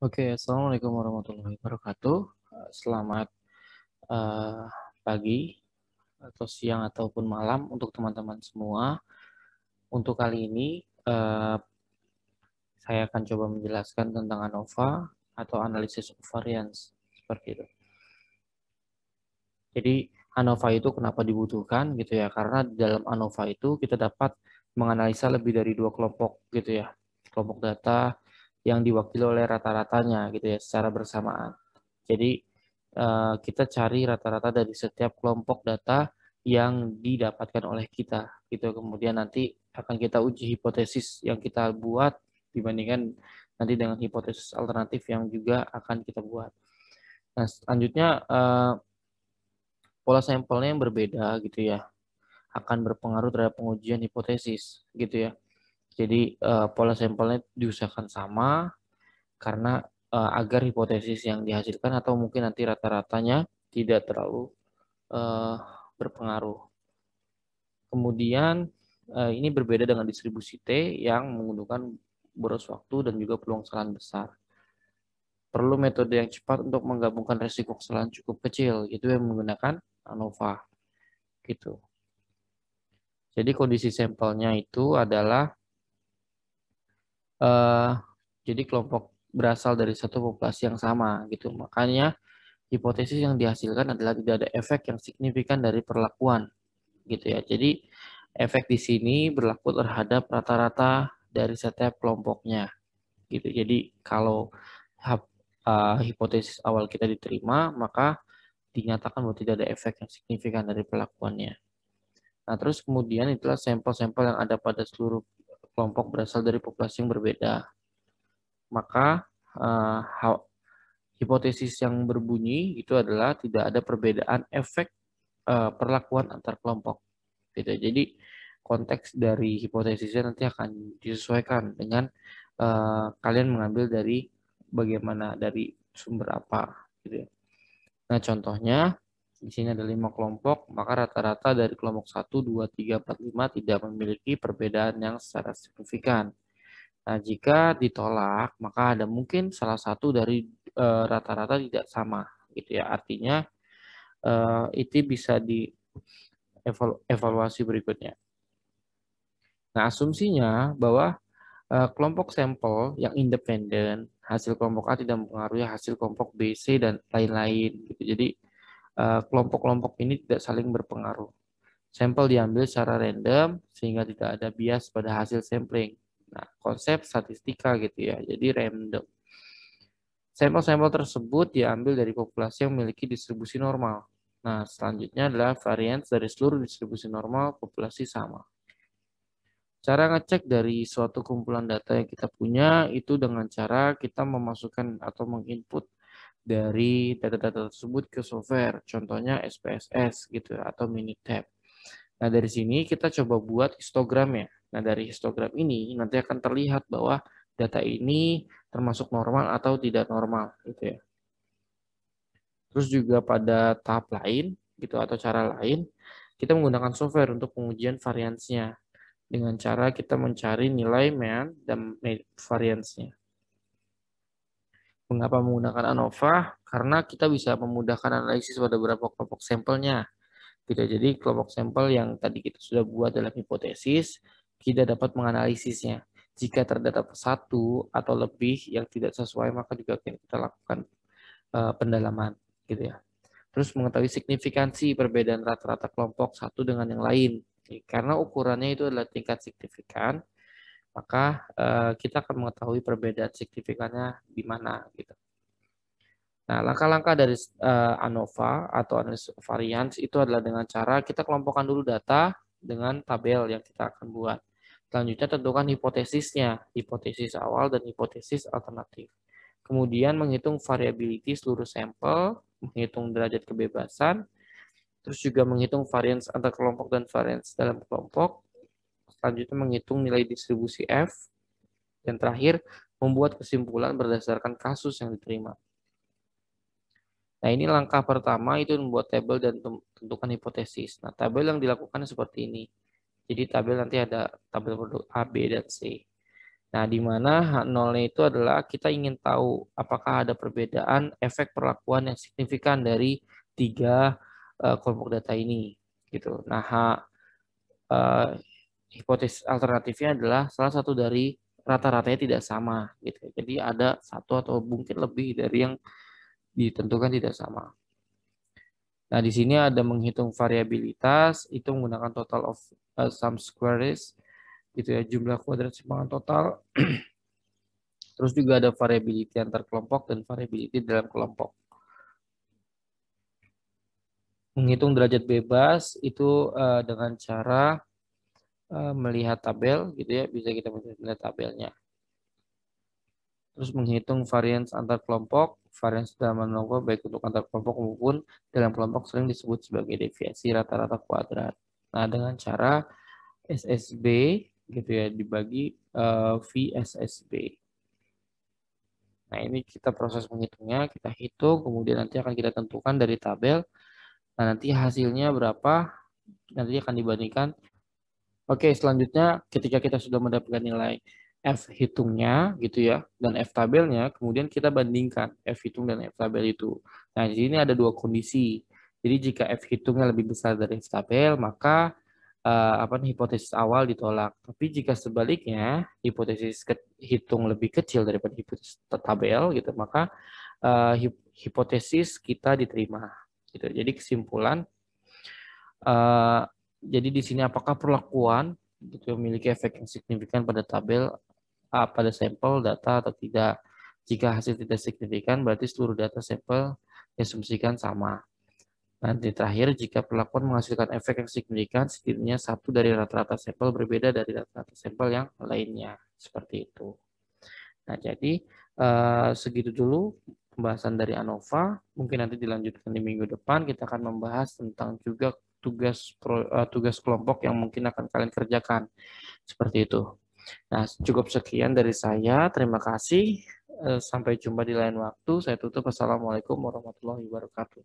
Oke, Assalamualaikum warahmatullahi wabarakatuh. Selamat eh, pagi atau siang ataupun malam untuk teman-teman semua. Untuk kali ini saya akan coba menjelaskan tentang ANOVA atau analisis of variance seperti itu. Jadi ANOVA itu kenapa dibutuhkan gitu ya? Karena di dalam ANOVA itu kita dapat menganalisa lebih dari dua kelompok gitu ya. Kelompok data yang diwakili oleh rata-ratanya gitu ya secara bersamaan. Jadi kita cari rata-rata dari setiap kelompok data yang didapatkan oleh kita gitu. Kemudian nanti akan kita uji hipotesis yang kita buat dibandingkan nanti dengan hipotesis alternatif yang juga akan kita buat. Nah, selanjutnya pola sampelnya yang berbeda gitu ya akan berpengaruh terhadap pengujian hipotesis gitu ya. Jadi pola sampelnya diusahakan sama karena agar hipotesis yang dihasilkan atau mungkin nanti rata-ratanya tidak terlalu uh, berpengaruh. Kemudian ini berbeda dengan distribusi T yang menguntungkan boros waktu dan juga peluang kesalahan besar. Perlu metode yang cepat untuk menggabungkan resiko kesalahan cukup kecil, itu yang menggunakan ANOVA gitu. Jadi kondisi sampelnya itu adalah jadi kelompok berasal dari satu populasi yang sama gitu. Makanya hipotesis yang dihasilkan adalah tidak ada efek yang signifikan dari perlakuan gitu ya. Jadi efek di sini berlaku terhadap rata-rata dari setiap kelompoknya gitu. Jadi kalau hipotesis awal kita diterima, maka dinyatakan bahwa tidak ada efek yang signifikan dari perlakuannya. Nah, terus kemudian itulah sampel-sampel yang ada pada seluruh kelompok berasal dari populasi yang berbeda. Maka hipotesis yang berbunyi itu adalah tidak ada perbedaan efek perlakuan antar kelompok. Gitu. Jadi konteks dari hipotesisnya nanti akan disesuaikan dengan kalian mengambil dari bagaimana dari sumber apa. Gitu. Nah contohnya di sini ada 5 kelompok, maka rata-rata dari kelompok 1, 2, 3, 4, 5 tidak memiliki perbedaan yang secara signifikan. Nah, jika ditolak, maka ada mungkin salah satu dari rata-rata tidak sama, gitu ya. Artinya itu bisa dievaluasi berikutnya. Nah, asumsinya bahwa kelompok sampel yang independen, hasil kelompok A tidak mempengaruhi hasil kelompok B, C, dan lain-lain. Gitu. Jadi, kelompok-kelompok ini tidak saling berpengaruh. Sampel diambil secara random sehingga tidak ada bias pada hasil sampling. Nah, konsep statistika gitu ya, jadi random. Sampel-sampel tersebut diambil dari populasi yang memiliki distribusi normal. Nah, selanjutnya adalah variance dari seluruh distribusi normal populasi sama. Cara ngecek dari suatu kumpulan data yang kita punya itu dengan cara kita memasukkan atau menginput dari data-data tersebut ke software, contohnya SPSS gitu atau Minitab. Nah, dari sini kita coba buat histogram ya. Nah, dari histogram ini nanti akan terlihat bahwa data ini termasuk normal atau tidak normal gitu ya. Terus juga pada tahap lain gitu atau cara lain, kita menggunakan software untuk pengujian variansnya dengan cara kita mencari nilai mean dan variansnya. Mengapa menggunakan ANOVA? Karena kita bisa memudahkan analisis pada beberapa kelompok sampelnya. Gitu. Jadi kelompok sampel yang tadi kita sudah buat dalam hipotesis, kita dapat menganalisisnya. Jika terdapat satu atau lebih yang tidak sesuai, maka juga kita lakukan pendalaman, gitu ya. Terus mengetahui signifikansi perbedaan rata-rata kelompok satu dengan yang lain. Karena ukurannya itu adalah tingkat signifikan, maka kita akan mengetahui perbedaan signifikannya di mana, gitu. Nah, langkah-langkah dari ANOVA atau analisis variance itu adalah dengan cara kita kelompokkan dulu data dengan tabel yang kita akan buat. Selanjutnya tentukan hipotesisnya, hipotesis awal dan hipotesis alternatif. Kemudian menghitung variability seluruh sampel, menghitung derajat kebebasan, terus juga menghitung variance antar kelompok dan variance dalam kelompok. Selanjutnya menghitung nilai distribusi F, dan terakhir membuat kesimpulan berdasarkan kasus yang diterima. Nah, ini langkah pertama itu membuat tabel dan tentukan hipotesis. Nah, tabel yang dilakukan seperti ini. Jadi tabel nanti ada tabel produk A, B, dan C. Nah, di mana H0-nya itu adalah kita ingin tahu apakah ada perbedaan efek perlakuan yang signifikan dari tiga kelompok data ini. Gitu. Nah, eh, hipotesis alternatifnya adalah salah satu dari rata-ratanya tidak sama. Gitu. Jadi ada satu atau mungkin lebih dari yang ditentukan tidak sama. Nah, di sini ada menghitung variabilitas, itu menggunakan total of sum squares, gitu ya, jumlah kuadrat simpangan total. Terus juga ada variability antar kelompok dan variability dalam kelompok. Menghitung derajat bebas itu dengan cara melihat tabel, gitu ya, bisa kita melihat tabelnya. Terus menghitung variance antar kelompok, variance dalam kelompok baik untuk antar kelompok maupun dalam kelompok sering disebut sebagai deviasi rata-rata kuadrat. Nah, dengan cara SSB gitu ya dibagi VSSB. Nah, ini kita proses menghitungnya, kita hitung, kemudian nanti akan kita tentukan dari tabel. Nah, nanti hasilnya berapa, nanti akan dibandingkan. Oke, selanjutnya ketika kita sudah mendapatkan nilai F hitungnya gitu ya, dan F tabelnya, kemudian kita bandingkan F hitung dan F tabel itu. Nah, di sini ada dua kondisi. Jadi jika F hitungnya lebih besar dari F tabel, maka hipotesis awal ditolak. Tapi jika sebaliknya hipotesis hitung lebih kecil daripada hipotesis tabel gitu, maka hipotesis kita diterima. Gitu. Jadi kesimpulan, jadi di sini apakah perlakuan gitu, memiliki efek yang signifikan pada tabel, pada sampel data atau tidak? Jika hasil tidak signifikan, berarti seluruh data sampel diasumsikan sama. Nanti terakhir, jika perlakuan menghasilkan efek yang signifikan, setidaknya satu dari rata-rata sampel berbeda dari rata-rata sampel yang lainnya. Seperti itu. Nah, jadi segitu dulu pembahasan dari ANOVA. Mungkin nanti dilanjutkan di minggu depan. Kita akan membahas tentang juga tugas kelompok yang mungkin akan kalian kerjakan. Seperti itu. Nah, cukup sekian dari saya. Terima kasih. Sampai jumpa di lain waktu. Saya tutup. Assalamualaikum warahmatullahi wabarakatuh.